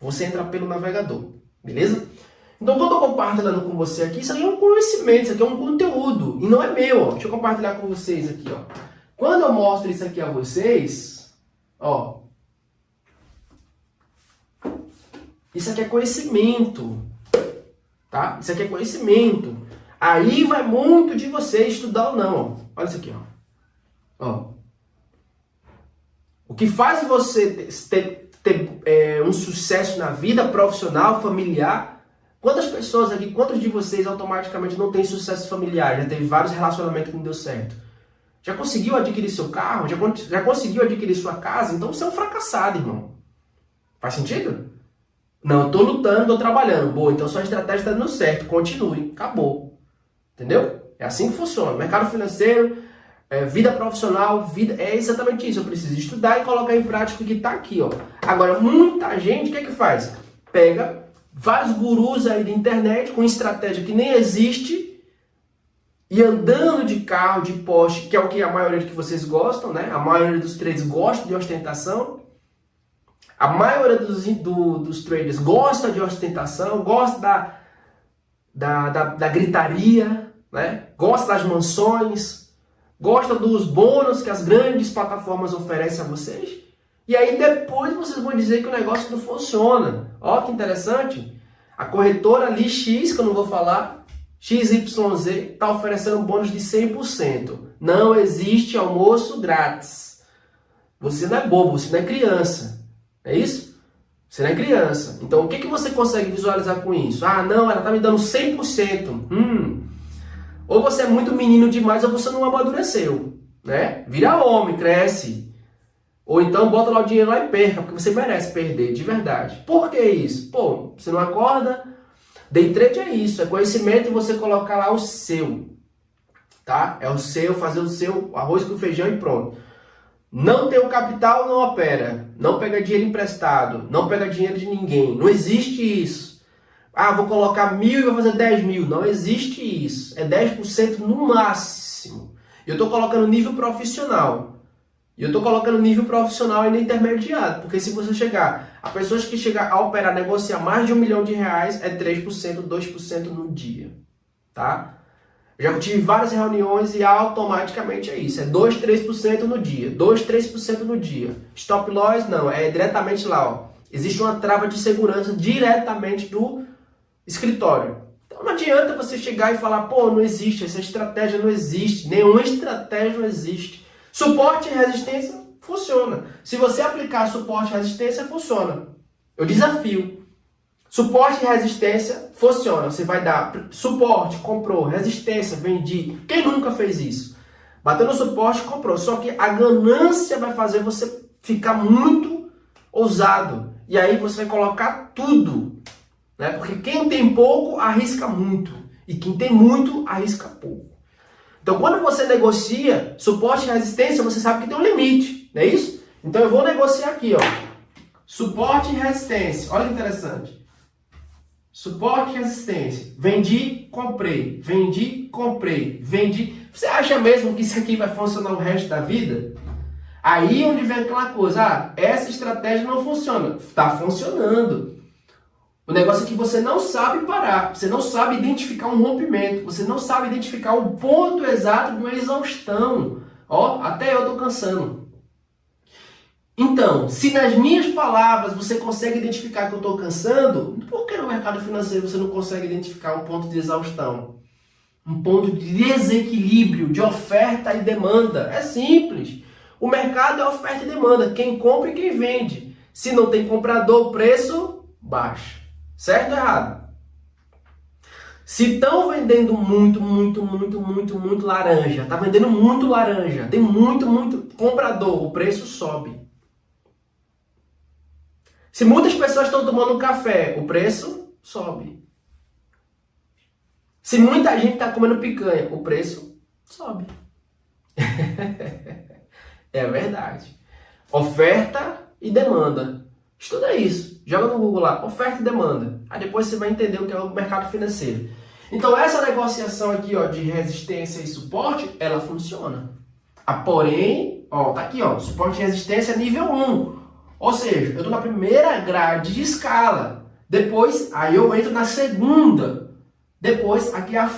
você entra pelo navegador. Beleza? Então, quando eu estou compartilhando com você aqui, isso aqui é um conhecimento, isso aqui é um conteúdo. E não é meu, Deixa eu compartilhar com vocês aqui, Quando eu mostro isso aqui a vocês, isso aqui é conhecimento, tá? Isso aqui é conhecimento. Aí vai muito de você estudar ou não. Olha isso aqui, O que faz você ter um sucesso na vida profissional, familiar? Quantas pessoas aqui, quantos de vocês automaticamente não têm sucesso familiar? Já teve vários relacionamentos que não deu certo? Já conseguiu adquirir seu carro? Já conseguiu adquirir sua casa? Então você é um fracassado, irmão. Faz sentido? Não, estou lutando, estou trabalhando. Boa, então sua estratégia está dando certo. Continue. Acabou. Entendeu? É assim que funciona. Mercado financeiro, vida profissional, é exatamente isso. Eu preciso estudar e colocar em prática o que está aqui. Agora, muita gente, o que é que faz? Pega vários gurus aí de internet com estratégia que nem existe e andando de carro, de Porsche, que é o que a maioria que vocês gostam, né? A maioria dos traders gosta de ostentação. A maioria dos traders gosta de ostentação, gosta da gritaria, né? Gosta das mansões, gosta dos bônus que as grandes plataformas oferecem a vocês. E aí depois vocês vão dizer que o negócio não funciona. Ó, que interessante. A corretora ali X, que eu não vou falar, XYZ, está oferecendo um bônus de 100%. Não existe almoço grátis. Você não é bobo, você não é criança. É isso? Você não é criança. Então, o que você consegue visualizar com isso? Ah, não, ela está me dando 100%. Ou você é muito menino demais ou você não amadureceu. Né? Vira homem, cresce. Ou então bota lá o dinheiro lá e perca, porque você merece perder, de verdade. Por que isso? Pô, você não acorda? Day trade é isso, é conhecimento e você colocar lá o seu. Tá? É o seu, fazer o seu arroz com feijão e pronto. Não tem o capital, não opera. Não pega dinheiro emprestado. Não pega dinheiro de ninguém. Não existe isso. Ah, vou colocar 1.000 e vou fazer 10.000. Não existe isso. É 10% no máximo. Eu estou colocando nível profissional. E eu estou colocando nível profissional ainda intermediário. Porque se você chegar... A pessoas que chegam a operar, negociar mais de R$1 milhão é 3%, 2% no dia. Tá? Já tive várias reuniões e automaticamente é isso. É 2, 3% no dia. 2, 3% no dia. Stop loss, não. É diretamente lá, ó. Existe uma trava de segurança diretamente do escritório. Então não adianta você chegar e falar, pô, não existe, essa estratégia não existe. Nenhuma estratégia não existe. Suporte e resistência funciona. Se você aplicar suporte e resistência, funciona. Eu desafio. Suporte e resistência funciona. Você vai dar suporte, comprou, resistência, vendi. Quem nunca fez isso? Bateu no suporte, comprou. Só que a ganância vai fazer você ficar muito ousado. E aí você vai colocar tudo. Né? Porque quem tem pouco arrisca muito. E quem tem muito arrisca pouco. Então, quando você negocia suporte e resistência, você sabe que tem um limite, não é isso? Então, eu vou negociar aqui, ó. Suporte e resistência. Olha que interessante. Suporte e resistência. Vendi, comprei. Vendi, comprei. Vendi. Você acha mesmo que isso aqui vai funcionar o resto da vida? Aí onde vem aquela coisa. Ah, essa estratégia não funciona. Está funcionando. O negócio é que você não sabe parar, você não sabe identificar um rompimento, você não sabe identificar o ponto exato de uma exaustão. Ó, até eu estou cansando. Então, se nas minhas palavras você consegue identificar que eu estou cansando, por que no mercado financeiro você não consegue identificar um ponto de exaustão? Um ponto de desequilíbrio, de oferta e demanda. É simples. O mercado é oferta e demanda, quem compra e quem vende. Se não tem comprador, o preço baixa. Certo ou errado? Se estão vendendo muito laranja, tá vendendo muito laranja, tem muito comprador, o preço sobe. Se muitas pessoas estão tomando café, o preço sobe. Se muita gente está comendo picanha, o preço sobe. É verdade. Oferta e demanda. Estuda isso. Joga no Google lá, oferta e demanda. Aí depois você vai entender o que é o mercado financeiro. Então essa negociação aqui, ó, de resistência e suporte, ela funciona. Porém, ó, tá aqui, ó, suporte e resistência nível 1. Ou seja, eu estou na primeira grade de escala. Depois, aí eu entro na segunda. Depois, aqui a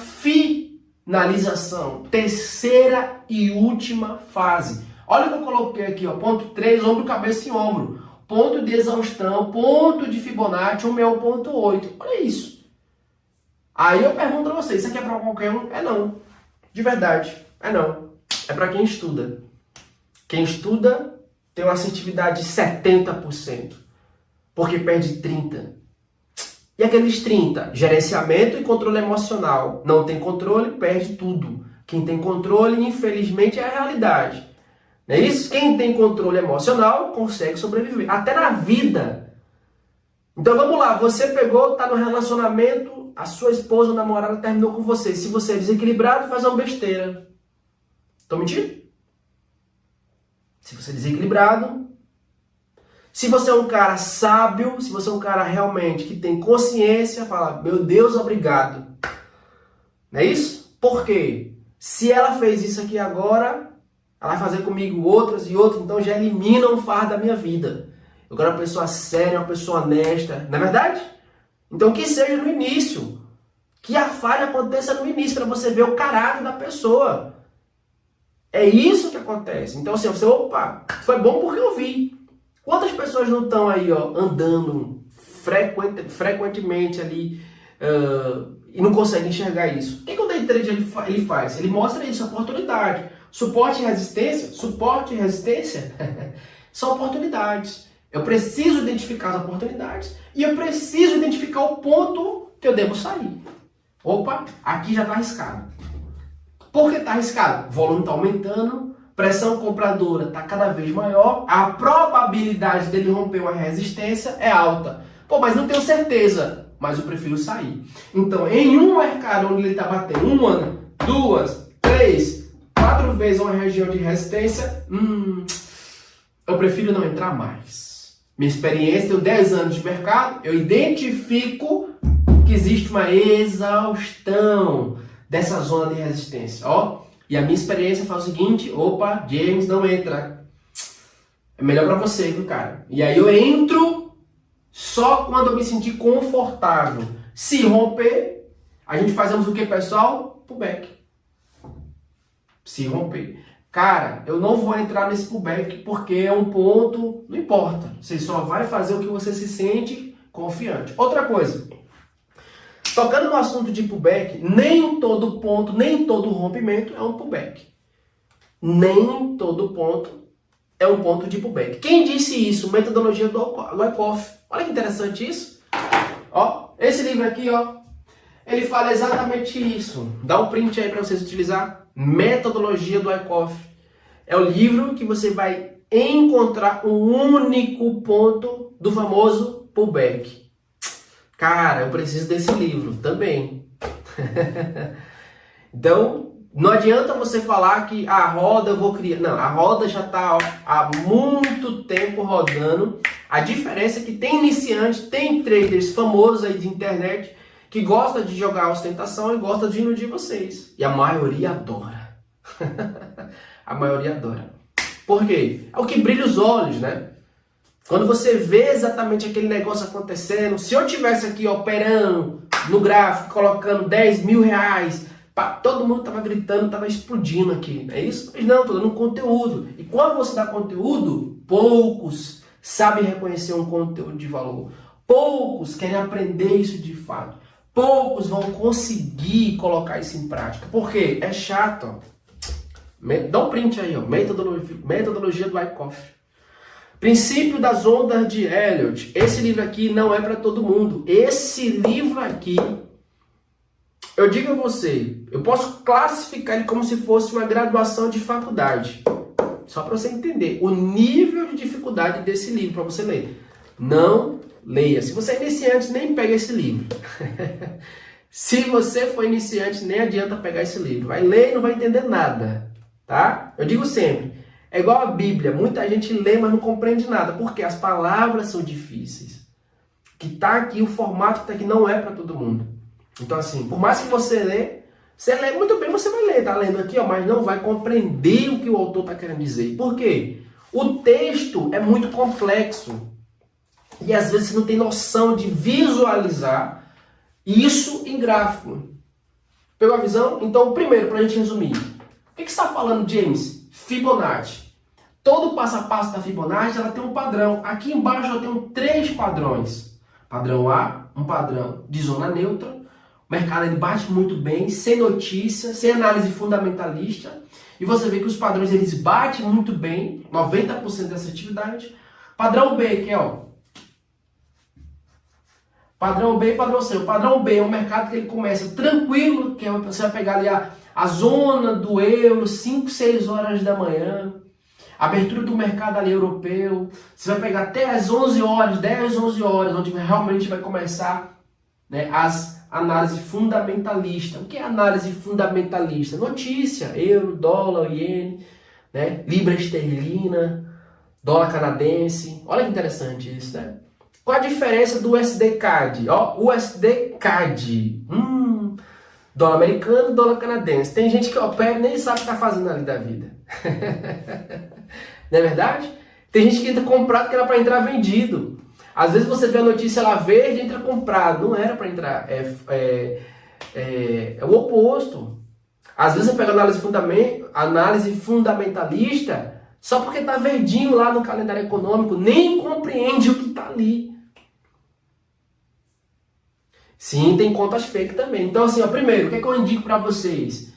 finalização. Terceira e última fase. Olha o que eu coloquei aqui, ó, ponto 3, ombro, cabeça e ombro. Ponto de exaustão, ponto de Fibonacci, 1,8. Olha isso. Aí eu pergunto a vocês, isso aqui é para qualquer um? É não. De verdade, é não. É para quem estuda. Quem estuda tem uma assertividade de 70%. Porque perde 30%. E aqueles 30%? Gerenciamento e controle emocional. Não tem controle, perde tudo. Quem tem controle, infelizmente, é a realidade. Não é isso? Quem tem controle emocional consegue sobreviver. Até na vida. Então vamos lá. Você pegou, está no relacionamento, a sua esposa ou namorada terminou com você. Se você é desequilibrado, faz uma besteira. Estou mentindo? Se você é desequilibrado. Se você é um cara sábio, se você é um cara realmente que tem consciência, fala, meu Deus, obrigado. Não é isso? Por quê? Se ela fez isso aqui agora... ela vai fazer comigo outras e outras, então já elimina um fardo da minha vida. Eu quero uma pessoa séria, uma pessoa honesta. Não é verdade? Então que seja no início. Que a falha aconteça no início, para você ver o caráter da pessoa. É isso que acontece. Então assim, você, opa, foi bom porque eu vi. Quantas pessoas não estão aí, ó, andando frequentemente ali e não conseguem enxergar isso? O que o day trade ele faz? Ele mostra isso, oportunidade. Suporte e resistência são oportunidades. Eu preciso identificar as oportunidades e eu preciso identificar o ponto que eu devo sair. Opa, aqui já está arriscado. Por que está arriscado? Volume está aumentando, pressão compradora está cada vez maior, a probabilidade dele romper uma resistência é alta. Pô, mas não tenho certeza, mas eu prefiro sair. Então, em um mercado onde ele está batendo 1, 2, 3... 4 vezes uma região de resistência, eu prefiro não entrar mais. Minha experiência, tenho 10 anos de mercado, eu identifico que existe uma exaustão dessa zona de resistência, ó. E a minha experiência faz o seguinte, opa, James, não entra. É melhor para você, viu, cara? E aí eu entro só quando eu me sentir confortável. Se romper, a gente fazemos o que, pessoal? Pullback. Se romper. Cara, eu não vou entrar nesse pullback porque é um ponto, não importa. Você só vai fazer o que você se sente confiante. Outra coisa, tocando no assunto de pullback, nem todo ponto, nem todo rompimento é um pullback. Nem todo ponto é um ponto de pullback. Quem disse isso? Metodologia do Wyckoff. Olha que interessante isso. Ó, esse livro aqui, ó, ele fala exatamente isso. Dá um print aí para vocês utilizar. Metodologia do Wyckoff. É o livro que você vai encontrar um único ponto do famoso pullback. Cara, eu preciso desse livro também. Então, não adianta você falar que a roda eu vou criar. Não, a roda já está há muito tempo rodando. A diferença é que tem iniciantes, tem traders famosos aí de internet que gosta de jogar ostentação e gosta de iludir vocês. E a maioria adora. A maioria adora. Por quê? É o que brilha os olhos, né? Quando você vê exatamente aquele negócio acontecendo, se eu tivesse aqui operando no gráfico, colocando 10 mil reais, todo mundo tava gritando, tava explodindo aqui. É isso? Mas não, tô dando conteúdo. E quando você dá conteúdo, poucos sabem reconhecer um conteúdo de valor. Poucos querem aprender isso de fato. Poucos vão conseguir colocar isso em prática. Por quê? É chato. Ó. Dá um print aí, ó. Metodologia do Wyckoff. Princípio das ondas de Elliott. Esse livro aqui não é para todo mundo. Esse livro aqui, eu digo a você, eu posso classificar ele como se fosse uma graduação de faculdade. Só para você entender o nível de dificuldade desse livro para você ler. Não leia. Se você é iniciante, nem pega esse livro. Se você for iniciante, nem adianta pegar esse livro. Vai ler e não vai entender nada. Tá? Eu digo sempre, é igual a Bíblia. Muita gente lê, mas não compreende nada. Porque as palavras são difíceis. Que tá aqui, o formato que tá aqui não é para todo mundo. Então assim, por mais que você lê muito bem, você vai ler. Tá lendo aqui, ó, mas não vai compreender o que o autor tá querendo dizer. Por quê? O texto é muito complexo. E às vezes você não tem noção de visualizar isso em gráfico. Pegou a visão? Então, primeiro, para a gente resumir. O que você está falando, James? Fibonacci. Todo passo a passo da Fibonacci ela tem um padrão. Aqui embaixo eu tenho 3 padrões. Padrão A, um padrão de zona neutra. O mercado ele bate muito bem, sem notícia, sem análise fundamentalista. E você vê que os padrões eles batem muito bem, 90% dessa atividade. Padrão B, que é ó, padrão B e padrão C. O padrão B é um mercado que ele começa tranquilo, que você vai pegar ali a zona do euro, 5, 6 horas da manhã. Abertura do mercado ali europeu. Você vai pegar até as 11 horas, 10, 11 horas, onde realmente vai começar, né, as análises fundamentalistas. O que é análise fundamentalista? Notícia, euro, dólar, iene, né, libra esterlina, dólar canadense. Olha que interessante isso, né? Qual a diferença do USD-CAD? Ó, USD-CAD. Dólar americano, dólar canadense. Tem gente que opera e nem sabe o que está fazendo ali da vida. Não é verdade? Tem gente que entra comprado que era para entrar vendido. Às vezes você vê a notícia lá verde e entra comprado. Não era para entrar. É o oposto. Às vezes você pega análise fundamentalista só porque está verdinho lá no calendário econômico. Nem compreende o que está ali. Sim, tem contas fake também. Então assim, ó, primeiro, o que é que eu indico para vocês?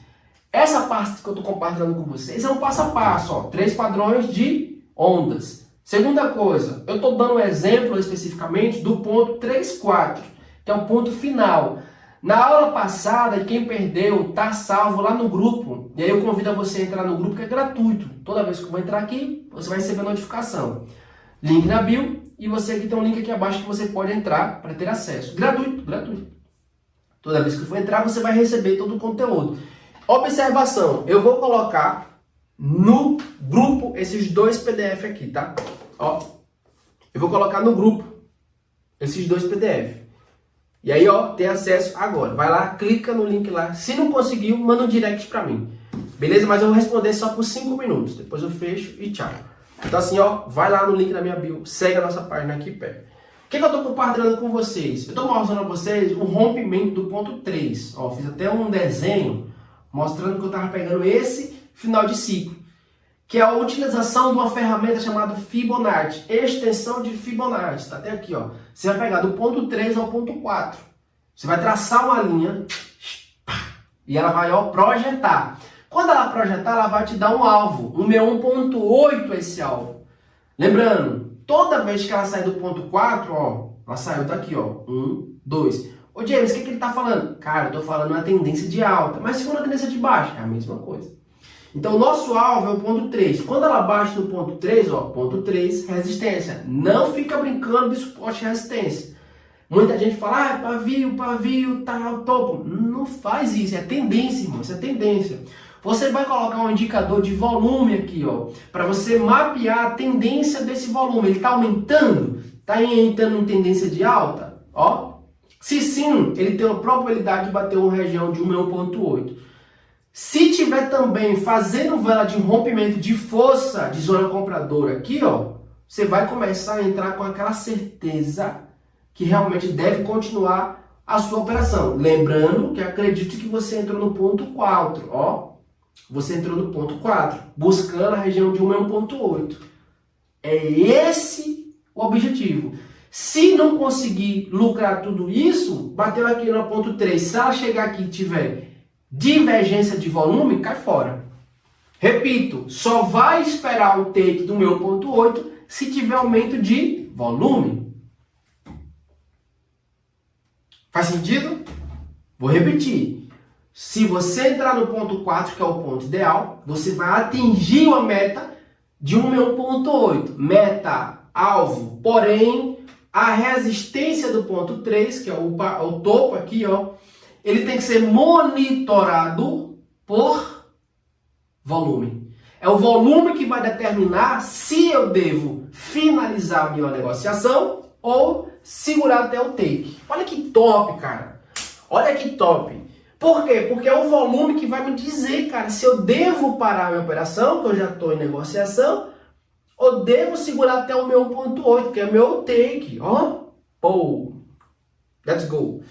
Essa parte que eu estou compartilhando com vocês é um passo a passo, ó, 3 padrões de ondas. Segunda coisa, eu estou dando um exemplo especificamente do ponto 3,4, que é o ponto final. Na aula passada, quem perdeu está salvo lá no grupo. E aí eu convido a você a entrar no grupo que é gratuito. Toda vez que eu vou entrar aqui, você vai receber a notificação. Link na bio e você aqui tem um link aqui abaixo que você pode entrar para ter acesso. Gratuito, gratuito. Toda vez que for entrar, você vai receber todo o conteúdo. Observação, eu vou colocar no grupo esses 2 PDF aqui, tá? Ó, eu vou colocar no grupo esses 2 PDF. E aí, ó, tem acesso agora. Vai lá, clica no link lá. Se não conseguiu, manda um direct pra mim. Beleza? Mas eu vou responder só por 5 minutos. Depois eu fecho e tchau. Então assim, ó, vai lá no link da minha bio, segue a nossa página aqui perto. O que eu tô compartilhando com vocês? Eu tô mostrando a vocês o rompimento do ponto 3. Ó, fiz até um desenho mostrando que eu tava pegando esse final de ciclo, que é a utilização de uma ferramenta chamada Fibonacci, extensão de Fibonacci. Tá até aqui, ó. Você vai pegar do ponto 3 ao ponto 4. Você vai traçar uma linha e ela vai, ó, projetar. Quando ela projetar, ela vai te dar um alvo. O meu 1.8 é esse alvo. Lembrando, toda vez que ela sair do ponto 4, ó, ela saiu daqui, ó. 1, 2. Ô James, o que ele está falando? Cara, eu estou falando uma tendência de alta. Mas se for uma tendência de baixa, é a mesma coisa. Então, o nosso alvo é o ponto 3. Quando ela baixa no ponto 3, ó, ponto 3, resistência. Não fica brincando de suporte e resistência. Muita gente fala, ah, pavio, tá topo. Não faz isso, é tendência, irmão, isso é tendência. Você vai colocar um indicador de volume aqui, ó, para você mapear a tendência desse volume. Ele está aumentando? Está entrando em tendência de alta? Ó. Se sim, ele tem uma probabilidade de bater uma região de 1.8. Se tiver também fazendo vela de rompimento de força de zona compradora aqui, ó, você vai começar a entrar com aquela certeza que realmente deve continuar a sua operação. Lembrando que acredito que você entrou no ponto 4, ó. Você entrou no ponto 4, buscando a região de 1.8. É esse o objetivo. Se não conseguir lucrar tudo isso, bateu aqui no ponto 3. Se ela chegar aqui e tiver divergência de volume, cai fora. Repito, só vai esperar o take do meu ponto 8 se tiver aumento de volume. Faz sentido? Vou repetir. Se você entrar no ponto 4, que é o ponto ideal, você vai atingir uma meta de 1.8. Meta, alvo. Porém, a resistência do ponto 3, que é o topo aqui, ó, ele tem que ser monitorado por volume. É o volume que vai determinar se eu devo finalizar a minha negociação ou segurar até o take. Olha que top, cara. Olha que top. Por quê? Porque é o volume que vai me dizer, cara, se eu devo parar a minha operação, que eu já estou em negociação, ou devo segurar até o meu 1.8, que é o meu take. Ó, pô, let's go.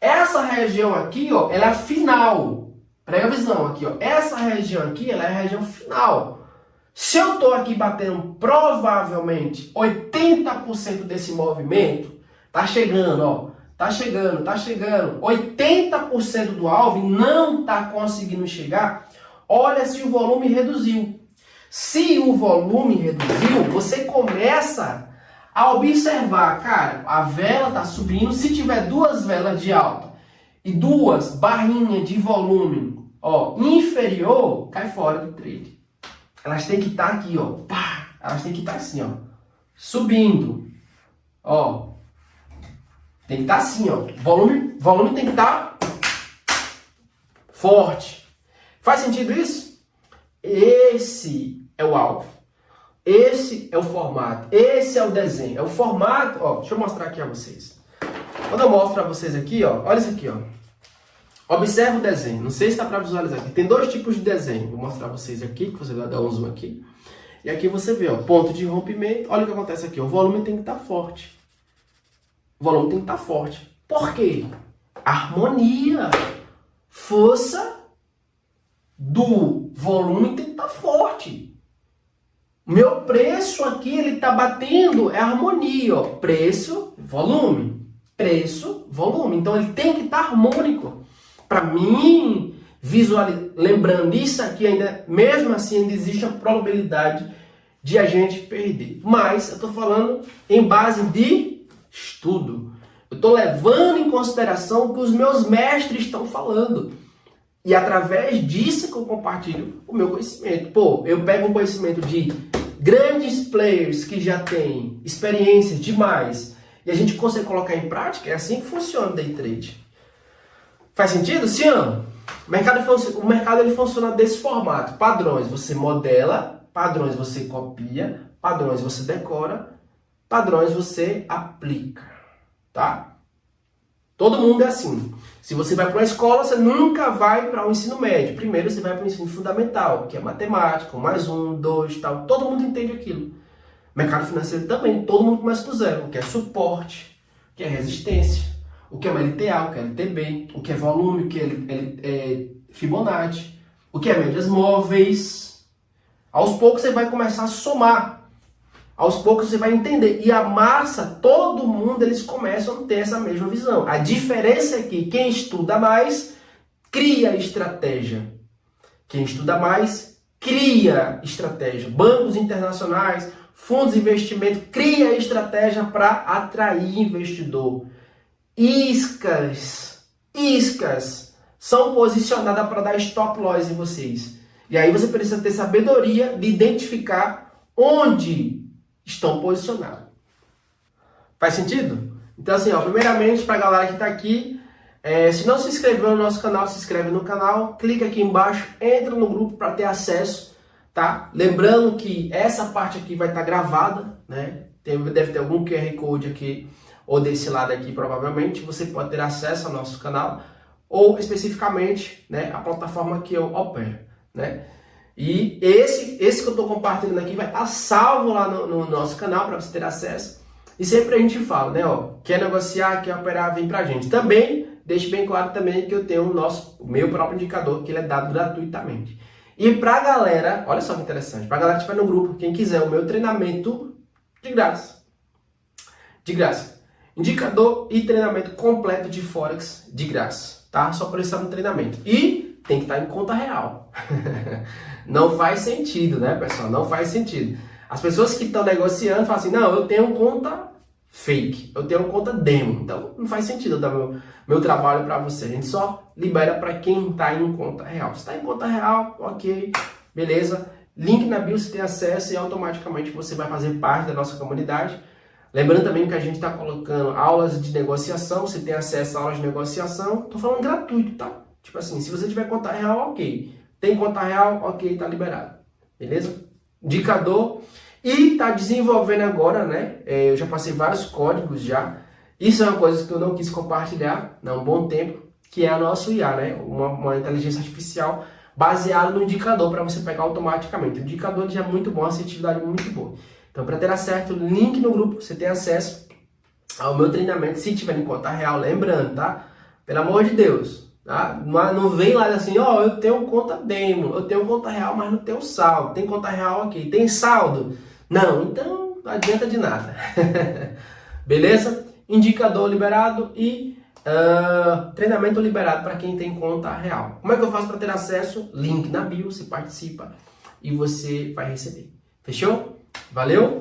Essa região aqui, ó, ela é a final. Prega a visão aqui, ó. Essa região aqui, ela é a região final. Se eu estou aqui batendo provavelmente 80% desse movimento, tá chegando, ó. Tá chegando. 80% do alvo não está conseguindo chegar. Olha se o volume reduziu. Se o volume reduziu, você começa a observar, cara, a vela está subindo. Se tiver duas velas de alta e duas barrinhas de volume, ó, inferior, cai fora do trade. Elas têm que estar aqui, ó. Pá, elas têm que estar assim, ó. Subindo. Ó. Tem que estar assim, ó. Volume tem que estar forte. Faz sentido isso? Esse é o alvo. Esse é o formato. Esse é o desenho. É o formato, ó. Deixa eu mostrar aqui a vocês. Quando eu mostro para vocês aqui, ó. Olha isso aqui, ó. Observa o desenho. Não sei se está para visualizar aqui. Tem dois tipos de desenho. Vou mostrar para vocês aqui, que você vai dar um zoom aqui. E aqui você vê, ó. Ponto de rompimento. Olha o que acontece aqui. O volume tem que estar forte. O volume tem que estar forte. Por quê? Harmonia. Força do volume tem que estar forte. Meu preço aqui, ele está batendo, é harmonia. Ó. Preço, volume. Preço, volume. Então, ele tem que estar harmônico. Para mim, lembrando isso aqui, ainda, mesmo assim, ainda existe a probabilidade de a gente perder. Mas, eu estou falando em base de estudo. Eu estou levando em consideração o que os meus mestres estão falando. E através disso que eu compartilho o meu conhecimento. Pô, eu pego um conhecimento de grandes players que já têm experiência demais e a gente consegue colocar em prática. É assim que funciona o day trade. Faz sentido? Sim, não? O mercado ele funciona desse formato. Padrões você modela, padrões você copia, padrões você decora, padrões você aplica, tá? Todo mundo é assim. Se você vai para uma escola, você nunca vai para o ensino médio. Primeiro você vai para o ensino fundamental, que é matemática, mais um, dois, tal. Todo mundo entende aquilo. Mercado financeiro também, todo mundo começa do zero. O que é suporte, o que é resistência, o que é LTA, o que é LTB, o que é volume, o que é Fibonacci, o que é médias móveis. Aos poucos você vai começar a somar. Aos poucos você vai entender. E a massa, todo mundo, eles começam a ter essa mesma visão. A diferença é que quem estuda mais, cria estratégia. Quem estuda mais, cria estratégia. Bancos internacionais, fundos de investimento, cria estratégia para atrair investidor. Iscas são posicionadas para dar stop loss em vocês. E aí você precisa ter sabedoria de identificar onde estão posicionados. Faz sentido? Então assim, primeiramente para a galera que está aqui, se não se inscreveu no nosso canal, se inscreve no canal, clica aqui embaixo, entra no grupo para ter acesso, tá? Lembrando que essa parte aqui vai estar gravada, né? Deve ter algum QR Code aqui, ou desse lado aqui provavelmente, você pode ter acesso ao nosso canal, ou especificamente, né, a plataforma que eu opero, né? E esse que eu estou compartilhando aqui vai estar salvo lá no nosso canal para você ter acesso. E sempre a gente fala, né? Quer negociar, quer operar, vem pra gente. Também, deixe bem claro também que eu tenho o meu próprio indicador, que ele é dado gratuitamente. E pra galera, olha só que interessante, pra galera que estiver no grupo, quem quiser o meu treinamento de graça. De graça. Indicador e treinamento completo de Forex de graça, tá? Só precisar no treinamento. E tem que estar em conta real. Não faz sentido, né, pessoal? Não faz sentido. As pessoas que estão negociando falam assim, não, eu tenho conta fake, eu tenho conta demo. Então, não faz sentido eu dar meu trabalho para você. A gente só libera para quem está em conta real. Se está em conta real, ok, beleza. Link na bio, você tem acesso e automaticamente você vai fazer parte da nossa comunidade. Lembrando também que a gente está colocando aulas de negociação, você tem acesso a aulas de negociação. Estou falando gratuito, tá? Tipo assim, se você tiver conta real, ok. Tem conta real, ok, tá liberado. Beleza? Indicador. E tá desenvolvendo agora, né? Eu já passei vários códigos já. Isso é uma coisa que eu não quis compartilhar há um bom tempo, que é a nossa IA, né? Uma inteligência artificial baseada no indicador para você pegar automaticamente. O indicador já é muito bom, a assertividade é muito boa. Então, para ter acesso, link no grupo, você tem acesso ao meu treinamento, se tiver em conta real, lembrando, tá? Pelo amor de Deus. Tá? Não vem lá assim, eu tenho conta demo, eu tenho conta real, mas não tenho saldo. Tem conta real aqui, tem saldo? Não, então não adianta de nada. Beleza? Indicador liberado e treinamento liberado para quem tem conta real. Como é que eu faço para ter acesso? Link na bio, você participa e você vai receber. Fechou? Valeu?